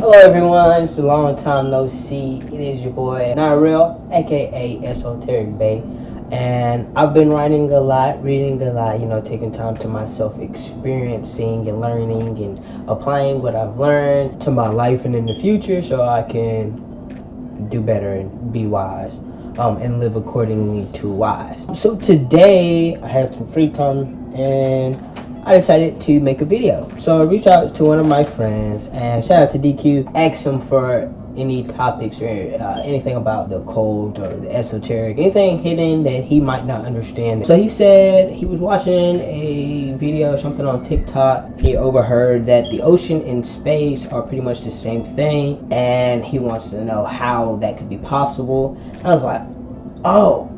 Hello everyone, it's a long time no see. It is your boy Not Real, aka Esoteric Bay, and I've been writing a lot, reading a lot, taking time to myself, experiencing and learning and applying what I've learned to my life and in the future so I can do better and be wise, and live accordingly to wise. So today I had some free time and I decided to make a video. So I reached out to one of my friends and shout out to DQ, asked him for any topics or anything about the occult or the esoteric, anything hidden that he might not understand. So he said he was watching a video or something on TikTok. He overheard that the ocean and space are pretty much the same thing, and he wants to know how that could be possible. I was like, oh,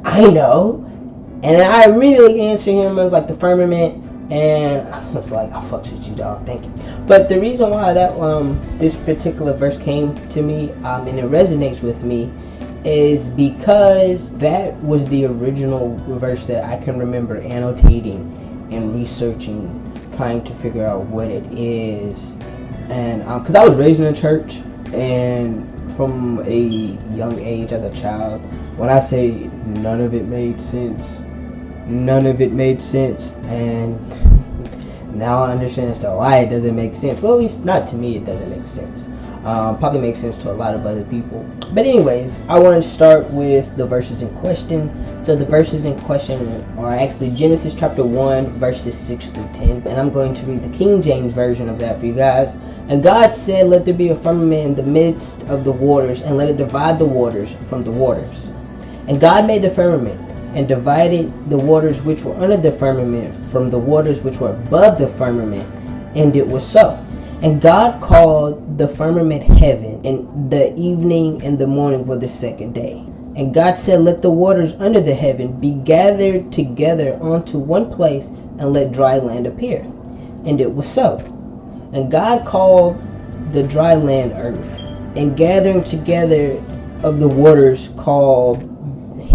I know. And then I immediately answered him as like the firmament. And I was like, I fucks with you, dog. Thank you. But the reason why that this particular verse came to me and it resonates with me is because that was the original verse that I can remember annotating and researching, trying to figure out what it is. And because I was raised in a church, and from a young age as a child, when I say none of it made sense, and now I understand as to why it doesn't make sense. Well, at least not to me, it doesn't make sense. Probably makes sense to a lot of other people. But anyways, I want to start with the verses in question. So the verses in question are actually Genesis chapter 1, verses 6 through 10. And I'm going to read the King James version of that for you guys. And God said, let there be a firmament in the midst of the waters, and let it divide the waters from the waters. And God made the firmament, and divided the waters which were under the firmament from the waters which were above the firmament, and it was so. And God called the firmament heaven, and the evening and the morning were the second day. And God said, let the waters under the heaven be gathered together onto one place, and let dry land appear. And it was so. And God called the dry land earth, and gathering together of the waters called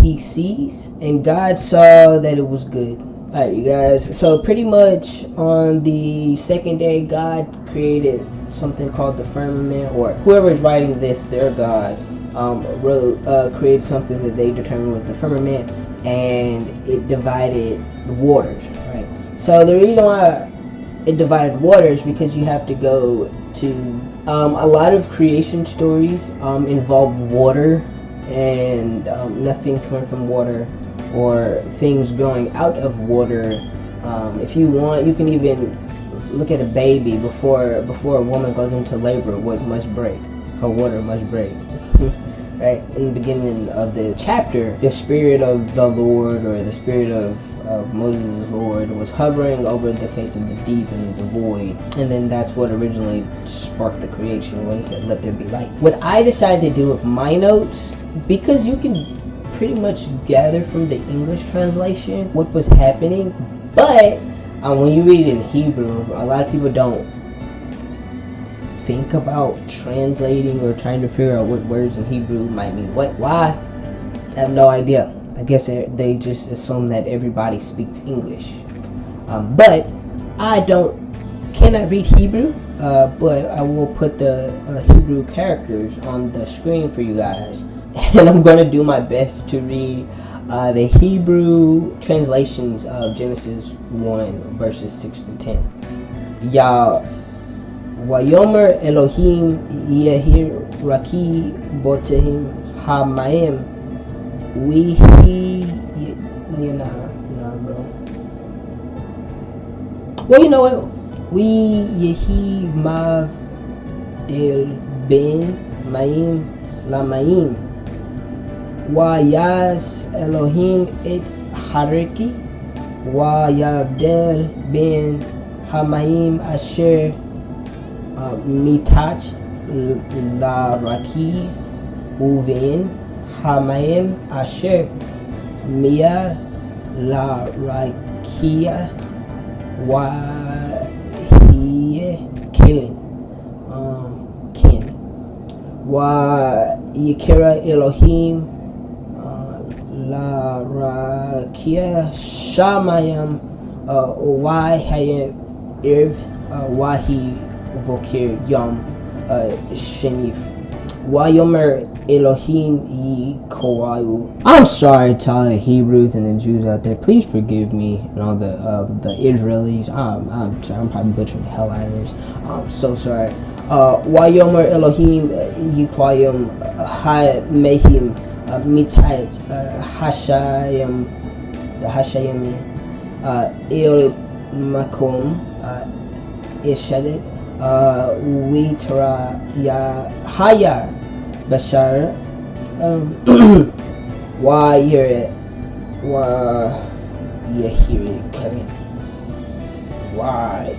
he sees, and God saw that it was good. Alright, you guys, so pretty much on the second day, God created something called the firmament, or whoever is writing this, their God, created something that they determined was the firmament, and it divided the waters, right? So the reason why it divided waters, because you have to go to a lot of creation stories involve water, and nothing coming from water or things growing out of water. If you want, you can even look at a baby before a woman goes into labor. What must break? Her water must break. Right? In the beginning of the chapter, the spirit of the Lord, or the spirit of Moses' Lord, was hovering over the face of the deep and the void, and then that's what originally sparked the creation when he said, let there be light. What I decided to do with my notes, because you can pretty much gather from the English translation what was happening, but when you read it in Hebrew, a lot of people don't think about translating or trying to figure out what words in Hebrew might mean what. Why? I have no idea. I guess they just assume that everybody speaks English. But I cannot read Hebrew, but I will put the Hebrew characters on the screen for you guys. And I'm going to do my best to read the Hebrew translations of Genesis 1, verses 6 through 10. Ya Wayomer Elohim Yehir Raki Botehim Hamayim bro. Well, you know what? We Yehi Mav Del Ben Maim Lamaim Wa Yas Elohim Et Hariki Wa Yabdel Ben Hamaim Asher Mitach La Raki Uven Hamaim Asher Mia La Rakia Wa Hiye Killing Kin Wa Yikira Elohim La Rakia Shamayam Wa Hayim Irv Wahi Vokir Yom Shenif. Wayomer Elohim Yikowayu. I'm sorry to all the Hebrews and the Jews out there. Please forgive me and all the Israelis. I'm sorry, I'm probably butchering the hell out of this. I'm so sorry. Wayomer Elohim Yikowayu Ha Mehim Mitayet Hashayim Il Makom Ishadet Witra Ya Haya Bashar Why you hear it coming? Why?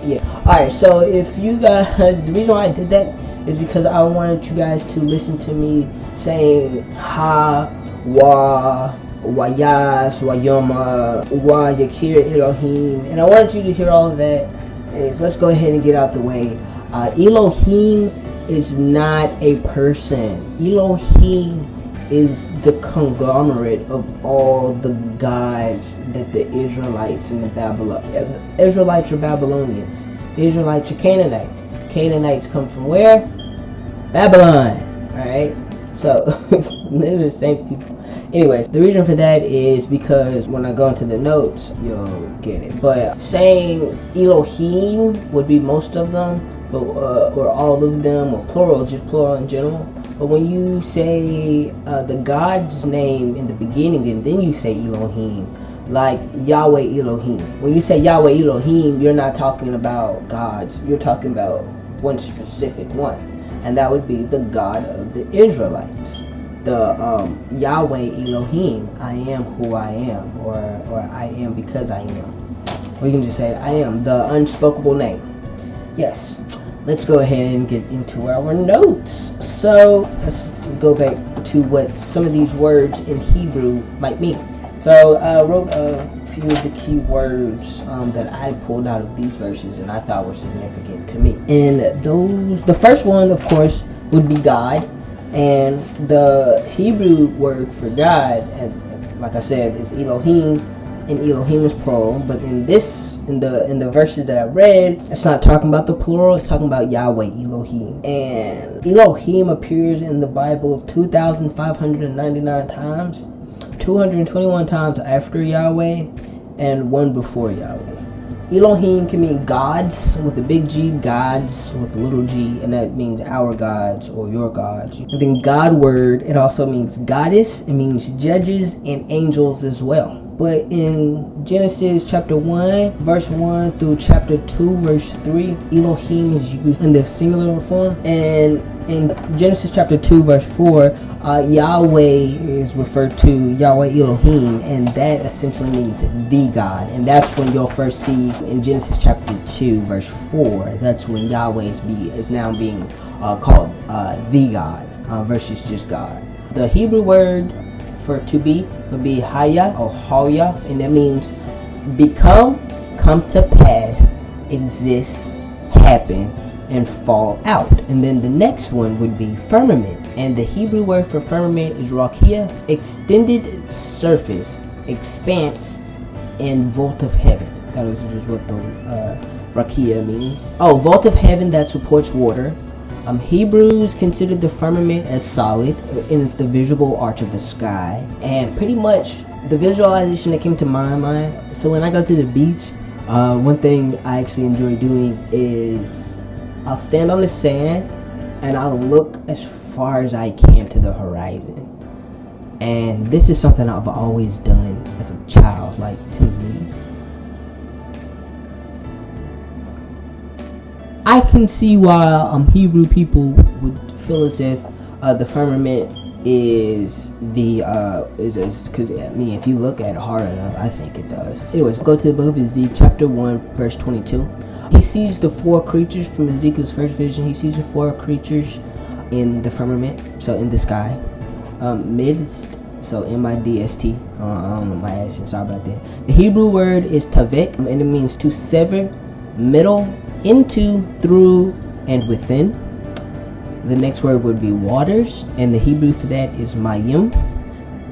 Yeah. Alright, so if you guys, the reason why I did that is because I wanted you guys to listen to me saying Ha, Wa, Wayas, Wayoma, Wa Yakir Elohim, and I wanted you to hear all of that. So let's go ahead and get out the way. Elohim is not a person. Elohim is the conglomerate of all the gods that the Israelites and the Israelites are Babylonians. The Israelites are Canaanites. Canaanites come from where? Babylon. Alright? So, they're the same people. Anyways, the reason for that is because when I go into the notes, you'll get it. But saying Elohim would be most of them, but, or all of them, or plural, just plural in general. But when you say the God's name in the beginning and then you say Elohim, like Yahweh Elohim. When you say Yahweh Elohim, you're not talking about gods. You're talking about one specific one. And that would be the God of the Israelites. The Yahweh Elohim, I am who I am, or I am because I am. Or you can just say, I am, the unspeakable name. Yes. Let's go ahead and get into our notes. So let's go back to what some of these words in Hebrew might mean. So I wrote a few of the key words that I pulled out of these verses and I thought were significant to me. And those, the first one, of course, would be God. And the Hebrew word for God, and like I said, is Elohim, and Elohim is plural. But in the verses that I read, it's not talking about the plural, it's talking about Yahweh Elohim. And Elohim appears in the Bible 2,599 times, 221 times after Yahweh, and one before Yahweh. Elohim can mean gods with a big G, gods with a little g, and that means our gods or your gods. And then God word, it also means goddess, it means judges and angels as well. But in Genesis chapter 1, verse 1 through chapter 2, verse 3, Elohim is used in the singular form. And in Genesis chapter 2, verse 4, Yahweh is referred to Yahweh Elohim, and that essentially means the God. And that's when you'll first see in Genesis chapter 2, verse 4, that's when Yahweh is now being called the God versus just God. The Hebrew word for to be would be Haya or Haya, and that means become, come to pass, exist, happen, and fall out. And then the next one would be firmament, and the Hebrew word for firmament is rakia, extended surface, expanse, and vault of heaven. That is just what the rakia means. Oh, vault of heaven that supports water. Hebrews consider the firmament as solid, and it's the visible arch of the sky. And pretty much the visualization that came to my mind, so when I go to the beach, one thing I actually enjoy doing is I'll stand on the sand and I'll look as far as I can to the horizon. And this is something I've always done as a child, like to me. I can see why Hebrew people would feel as if the firmament is because I mean, if you look at it hard enough, I think it does. Anyways, go to the book of Ezekiel chapter 1 verse 22. He sees the four creatures from Ezekiel's first vision. He sees the four creatures in the firmament, so in the sky, midst, so M-I-D-S-T. I don't know my accent, sorry about that. The Hebrew word is tavek, and it means to sever, middle, into, through, and within. The next word would be waters, and the Hebrew for that is mayim.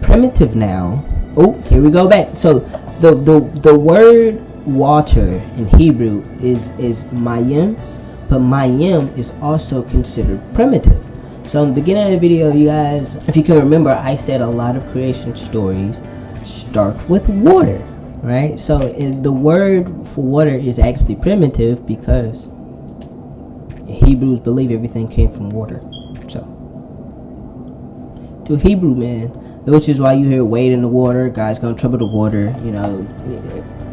Primitive noun. Oh, here we go back. So the word water in Hebrew is mayim, but Mayim is also considered primitive. So in the beginning of the video, you guys, if you can remember, I said a lot of creation stories start with water, right? So the word for water is actually primitive because Hebrews believe everything came from water. So to a Hebrew man, which is why you hear wade in the water, God's gonna trouble the water, you know,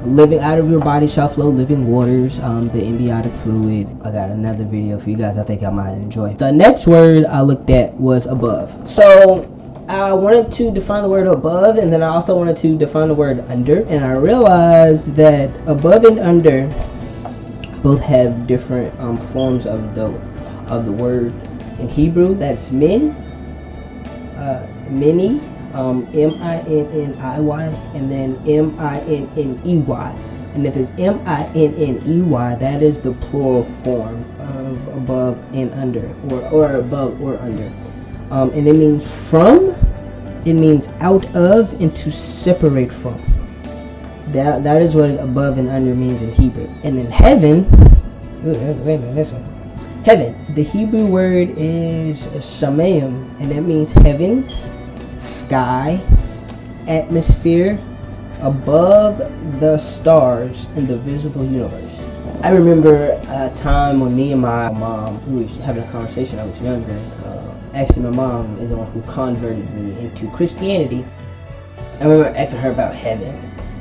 living out of your body shall flow living waters, the embiotic fluid. I got another video for you guys I think I might enjoy. The next word I looked at was above. So I wanted to define the word above, and then I also wanted to define the word under, and I realized that above and under both have different forms of the word in Hebrew. That's min, mini, M-I-N-N-I-Y, and then M-I-N-N-E-Y. And if it's M-I-N-N-E-Y, that is the plural form of above and under, or above or under. And it means from, it means out of, and to separate from. That is what above and under means in Hebrew. And in heaven, wait a minute, this one. Heaven, the Hebrew word is shamayim, and that means heavens, sky, atmosphere, above the stars in the visible universe. I remember a time when me and my mom, we were having a conversation. I was younger. Actually, my mom is the one who converted me into Christianity. I remember asking her about heaven,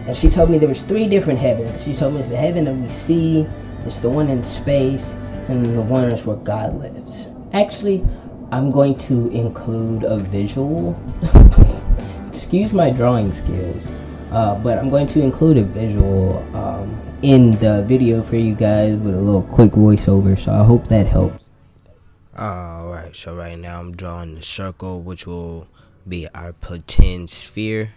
and she told me there was 3 different heavens. She told me it's the heaven that we see, it's the one in space, and the one is where God lives. Actually, I'm going to include a visual. Excuse my drawing skills, but I'm going to include a visual in the video for you guys with a little quick voiceover, so I hope that helps. Alright, so right now I'm drawing the circle, which will be our pretend sphere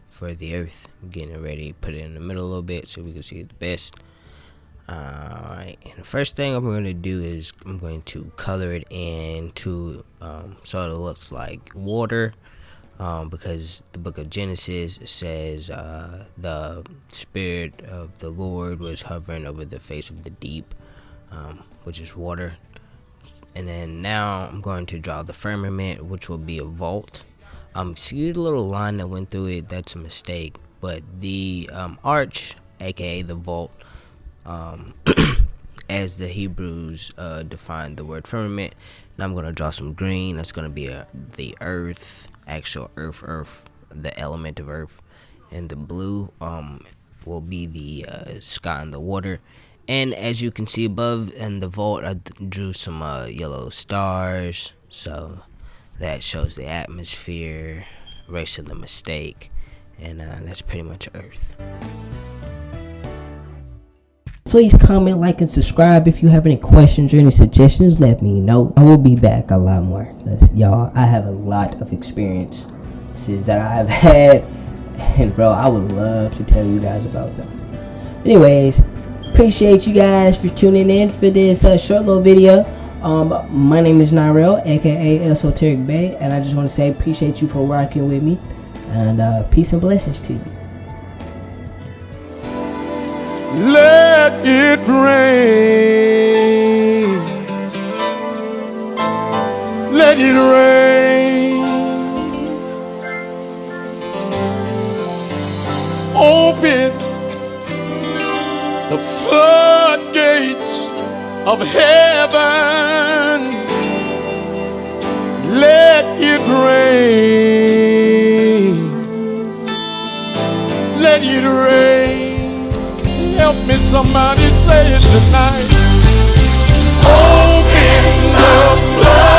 for the earth. I'm getting ready to put it in the middle a little bit so we can see it the best. Alright, and the first thing I'm going to do is I'm going to color it into so it looks like water, because the book of Genesis says the Spirit of the Lord was hovering over the face of the deep, which is water. And then now I'm going to draw the firmament, which will be a vault. See the little line that went through it? That's a mistake. But the arch, aka the vault, as the Hebrews defined the word firmament. Now I'm going to draw some green. That's going to be the earth, actual earth, the element of earth. And the blue will be the sky and the water. And as you can see above in the vault, I drew some yellow stars. So that shows the atmosphere, erasing the mistake. And that's pretty much Earth. Please comment, like, and subscribe. If you have any questions or any suggestions, let me know. I will be back a lot more. Y'all, I have a lot of experiences that I have had. And bro, I would love to tell you guys about them. Anyways, appreciate you guys for tuning in for this short little video. My name is Nyrell, aka Esoteric Bay, and I just want to say appreciate you for rocking with me, and peace and blessings to you. Let it rain. Let it rain. Open the floodgates of heaven. Let it rain. Let it rain. Help me, somebody say it tonight. Open the floodgates.